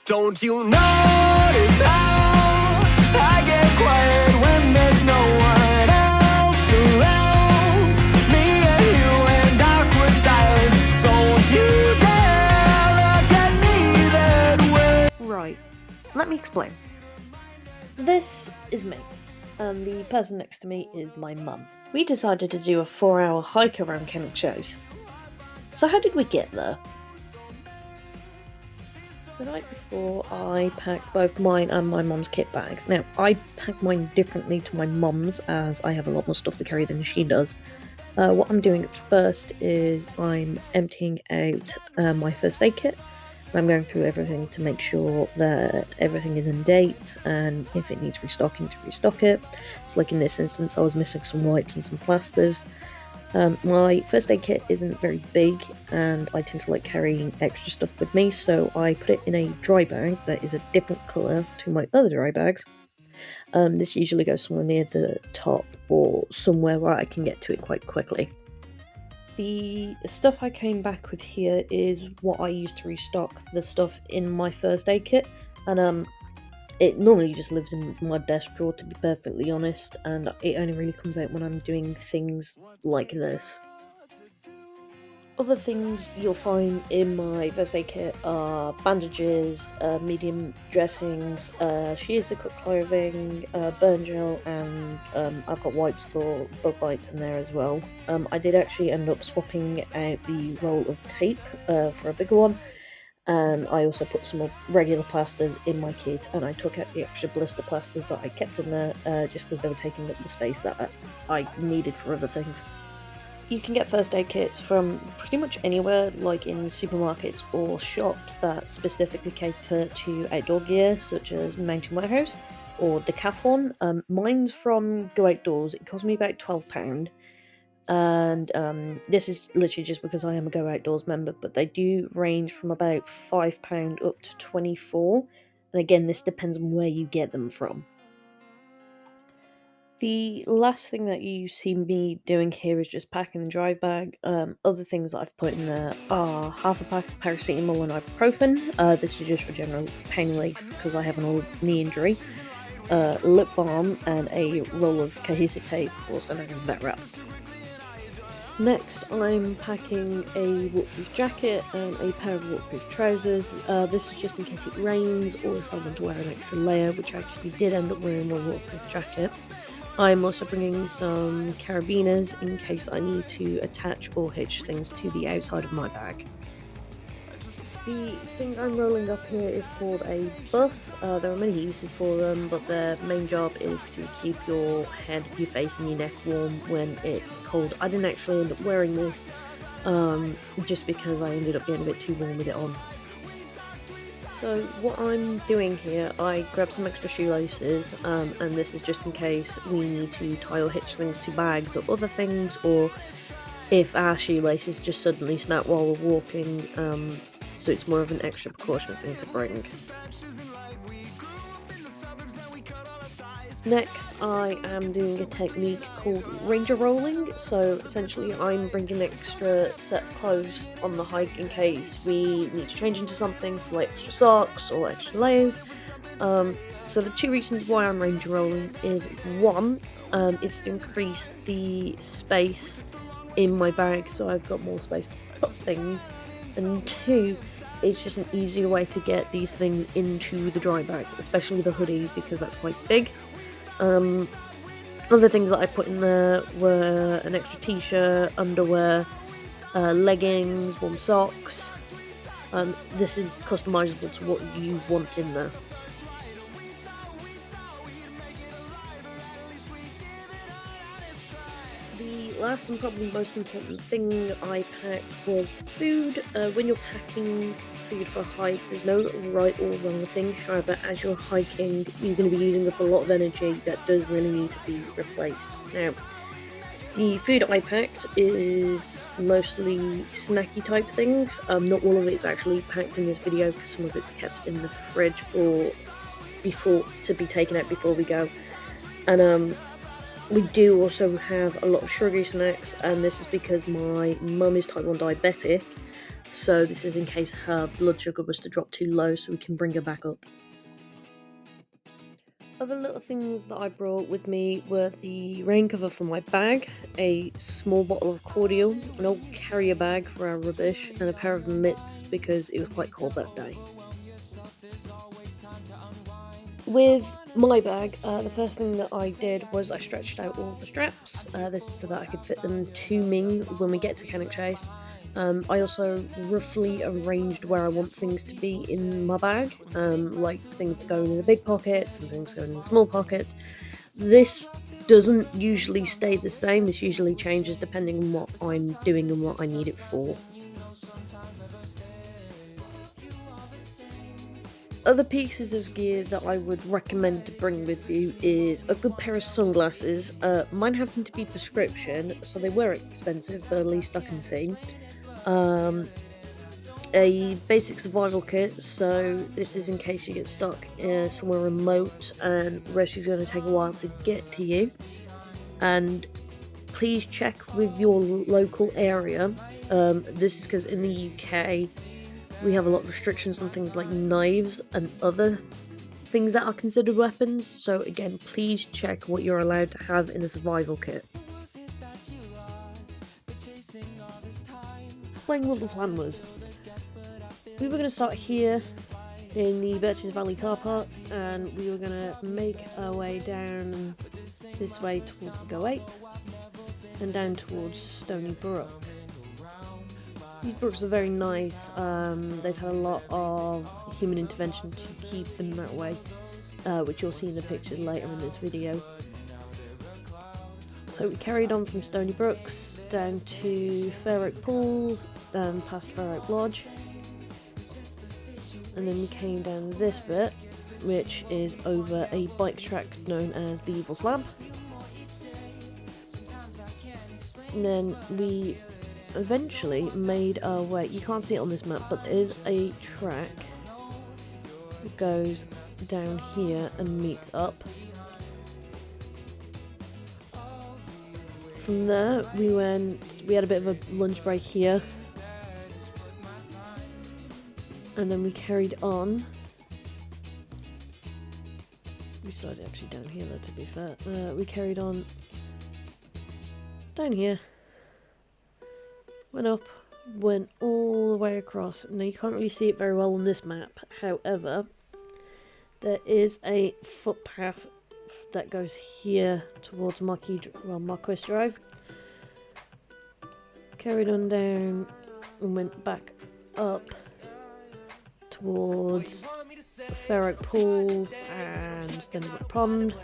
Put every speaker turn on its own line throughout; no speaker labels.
Don't you notice how I get quiet when there's no one else around? Me and you and awkward silence. Don't you dare look at me that way.
Right, let me explain. This is me, and the person next to me is my mum. We decided to do a 4-hour hike around Cannock Chase. So how did we get there? The night before, I packed both mine and my mum's kit bags. Now, I packed mine differently to my mum's, as I have a lot more stuff to carry than she does. What I'm doing first is I'm emptying out my first aid kit. I'm going through everything to make sure that everything is in date, and if it needs restocking, to restock it. So like in this instance, I was missing some wipes and some plasters. My first aid kit isn't very big, and I tend to like carrying extra stuff with me, so I put it in a dry bag that is a different colour to my other dry bags. This usually goes somewhere near the top or somewhere where I can get to it quite quickly. The stuff I came back with here is what I use to restock the stuff in my first aid kit, and it normally just lives in my desk drawer, to be perfectly honest, and it only really comes out when I'm doing things like this. Other things you'll find in my first aid kit are bandages, medium dressings, shears to cut clothing, burn gel, and I've got wipes for bug bites in there as well. I did actually end up swapping out the roll of tape for a bigger one, and I also put some more regular plasters in my kit, and I took out the extra blister plasters that I kept in there just because they were taking up the space that I needed for other things. You can get first aid kits from pretty much anywhere, like in supermarkets or shops that specifically cater to outdoor gear, such as Mountain Warehouse or Decathlon. Mine's from Go Outdoors. It cost me about £12. And this is literally just because I am a Go Outdoors member, but they do range from about £5 up to £24, and again, this depends on where you get them from. The last thing that you see me doing here is just packing the dry bag. Other things that I've put in there are half a pack of paracetamol and ibuprofen. This is just for general pain relief because I have an old knee injury. Lip balm and a roll of cohesive tape, also known as vet wrap. Next, I'm packing a waterproof jacket and a pair of waterproof trousers. This is just in case it rains or if I want to wear an extra layer, which I actually did end up wearing my waterproof jacket. I'm also bringing some carabiners in case I need to attach or hitch things to the outside of my bag. The thing I'm rolling up here is called a buff. There are many uses for them, but their main job is to keep your head, your face and your neck warm when it's cold. I didn't actually end up wearing this, just because I ended up getting a bit too warm with it on. So what I'm doing here, I grabbed some extra shoelaces, and this is just in case we need to tie or hitch things to bags or other things, or if our shoelaces just suddenly snap while we're walking, so it's more of an extra precaution thing to bring. Next, I am doing a technique called ranger rolling. So essentially I'm bringing an extra set of clothes on the hike in case we need to change into something for like extra socks or extra layers. So the two reasons why I'm ranger rolling is one, is to increase the space in my bag so I've got more space to put things, and two, it's just an easier way to get these things into the dry bag, especially the hoodie because that's quite big. Other things that I put in there were an extra t-shirt, underwear, leggings, warm socks. This is customizable to what you want in there. The last and probably most important thing I packed was the food. When you're packing food for a hike, there's no right or wrong thing. However, as you're hiking, you're going to be using up a lot of energy that does really need to be replaced. Now, the food I packed is mostly snacky type things. Not all of it's actually packed in this video because some of it's kept in the fridge to be taken out before we go. And we do also have a lot of sugary snacks, and this is because my mum is type 1 diabetic, So this is in case her blood sugar was to drop too low, so we can bring her back up. Other little things that I brought with me were the rain cover for my bag, a small bottle of cordial, an old carrier bag for our rubbish, and a pair of mitts because it was quite cold that day. With my bag, the first thing that I did was I stretched out all the straps. This is so that I could fit them to me when we get to Cannock Chase. I also roughly arranged where I want things to be in my bag, like things going in the big pockets and things going in the small pockets. This doesn't usually stay the same. This usually changes depending on what I'm doing and what I need it for. Other pieces of gear that I would recommend to bring with you is a good pair of sunglasses. Mine happen to be prescription, so they were expensive, but at least I can see. A basic survival kit, so this is in case you get stuck somewhere remote and rescue's going to take a while to get to you. And please check with your local area. This is because in the UK we have a lot of restrictions on things like knives and other things that are considered weapons, so again, please check what you're allowed to have in a survival kit. Explain what the plan was. We were going to start here in the Birches Valley car park, and we were going to make our way down this way towards the Go 8 and down towards Stony Brook. These brooks are very nice. They've had a lot of human intervention to keep them that way, which you'll see in the pictures later in this video. So we carried on from Stony Brooks down to Fair Oak Pools, past Fair Oak Lodge, and then we came down this bit, which is over a bike track known as the Evil Slab. And then we eventually made our way, you can't see it on this map, but there is a track that goes down here and meets up. From there we had a bit of a lunch break here, and then we carried on. We started actually down here though, to be fair. We carried on down here, went up, went all the way across. Now you can't really see it very well on this map, however there is a footpath that goes here towards Marquis Drive. Carried on down and went back up towards Fair Oak Pools and Stony Brook Pond.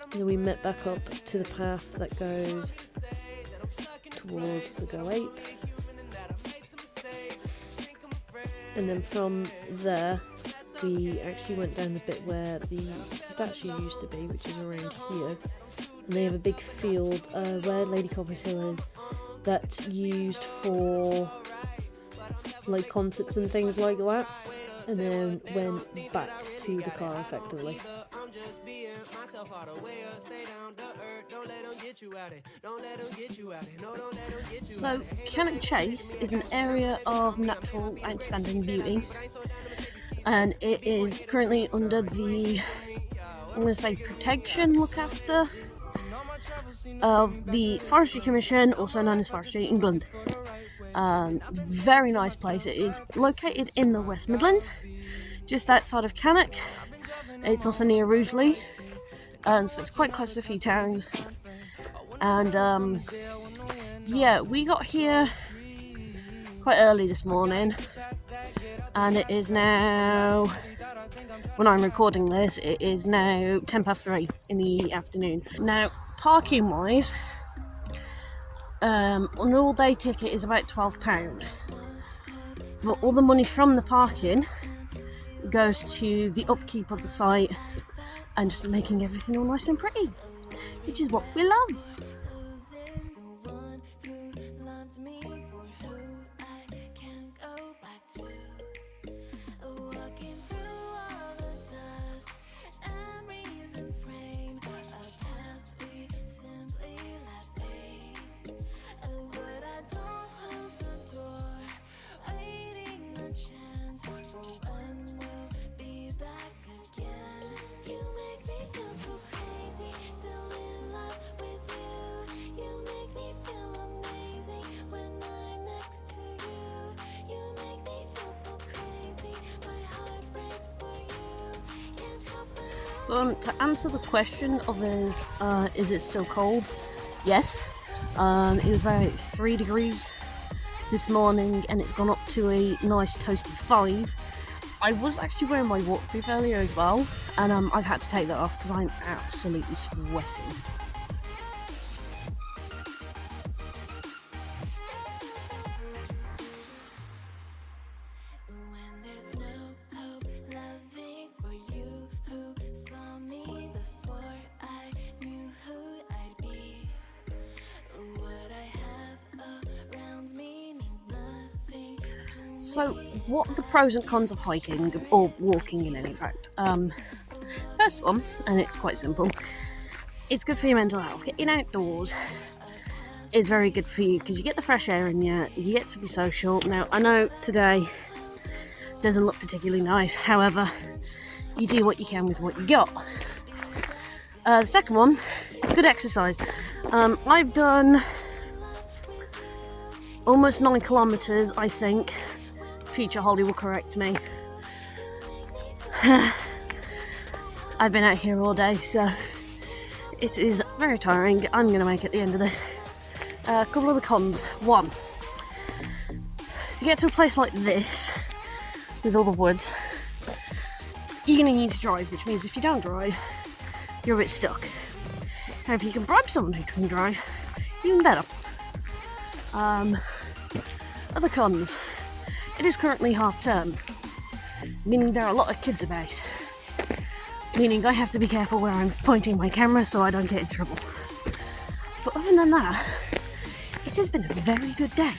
And then we met back up to the path that goes towards the Go 8. And then from there we actually went down the bit where the statue used to be, which is around here. And they have a big field where Lady Copper's Hill is, that's used for like concerts and things like that. And then went back to the car effectively. So, Cannock Chase is an area of natural outstanding beauty, and it is currently under the, I'm going to say, protection, look after, of the Forestry Commission, also known as Forestry England. Very nice place. It is located in the West Midlands, just outside of Cannock. It's also near Rugeley, and so it's quite close to a few towns. And yeah, we got here quite early this morning, and it is now, when I'm recording this, it is now 3:10 in the afternoon. Now, parking wise, an all day ticket is about £12, but all the money from the parking goes to the upkeep of the site and just making everything all nice and pretty, which is what we love.
So to answer the question of is it still cold? Yes. It was about 3 degrees this morning and it's gone up to a nice toasty 5. I was actually wearing my waterproof earlier as well, and I've had to take that off because I'm absolutely sweating. So, what are the pros and cons of hiking, or walking in fact? First one, and it's quite simple, it's good for your mental health. Getting outdoors is very good for you because you get the fresh air in you, you get to be social. Now, I know today doesn't look particularly nice, however, you do what you can with what you got. The second one, good exercise. I've done almost 9 kilometres, I think. Future Holly will correct me. I've been out here all day, so it is very tiring. I'm going to make it at the end of this. A couple of the cons. One, to get to a place like this, with all the woods, you're going to need to drive, which means if you don't drive, you're a bit stuck. Now, if you can bribe someone who can drive, even better. Other cons. It is currently half term, meaning there are a lot of kids about, meaning I have to be careful where I'm pointing my camera so I don't get in trouble. But other than that, it has been a very good day.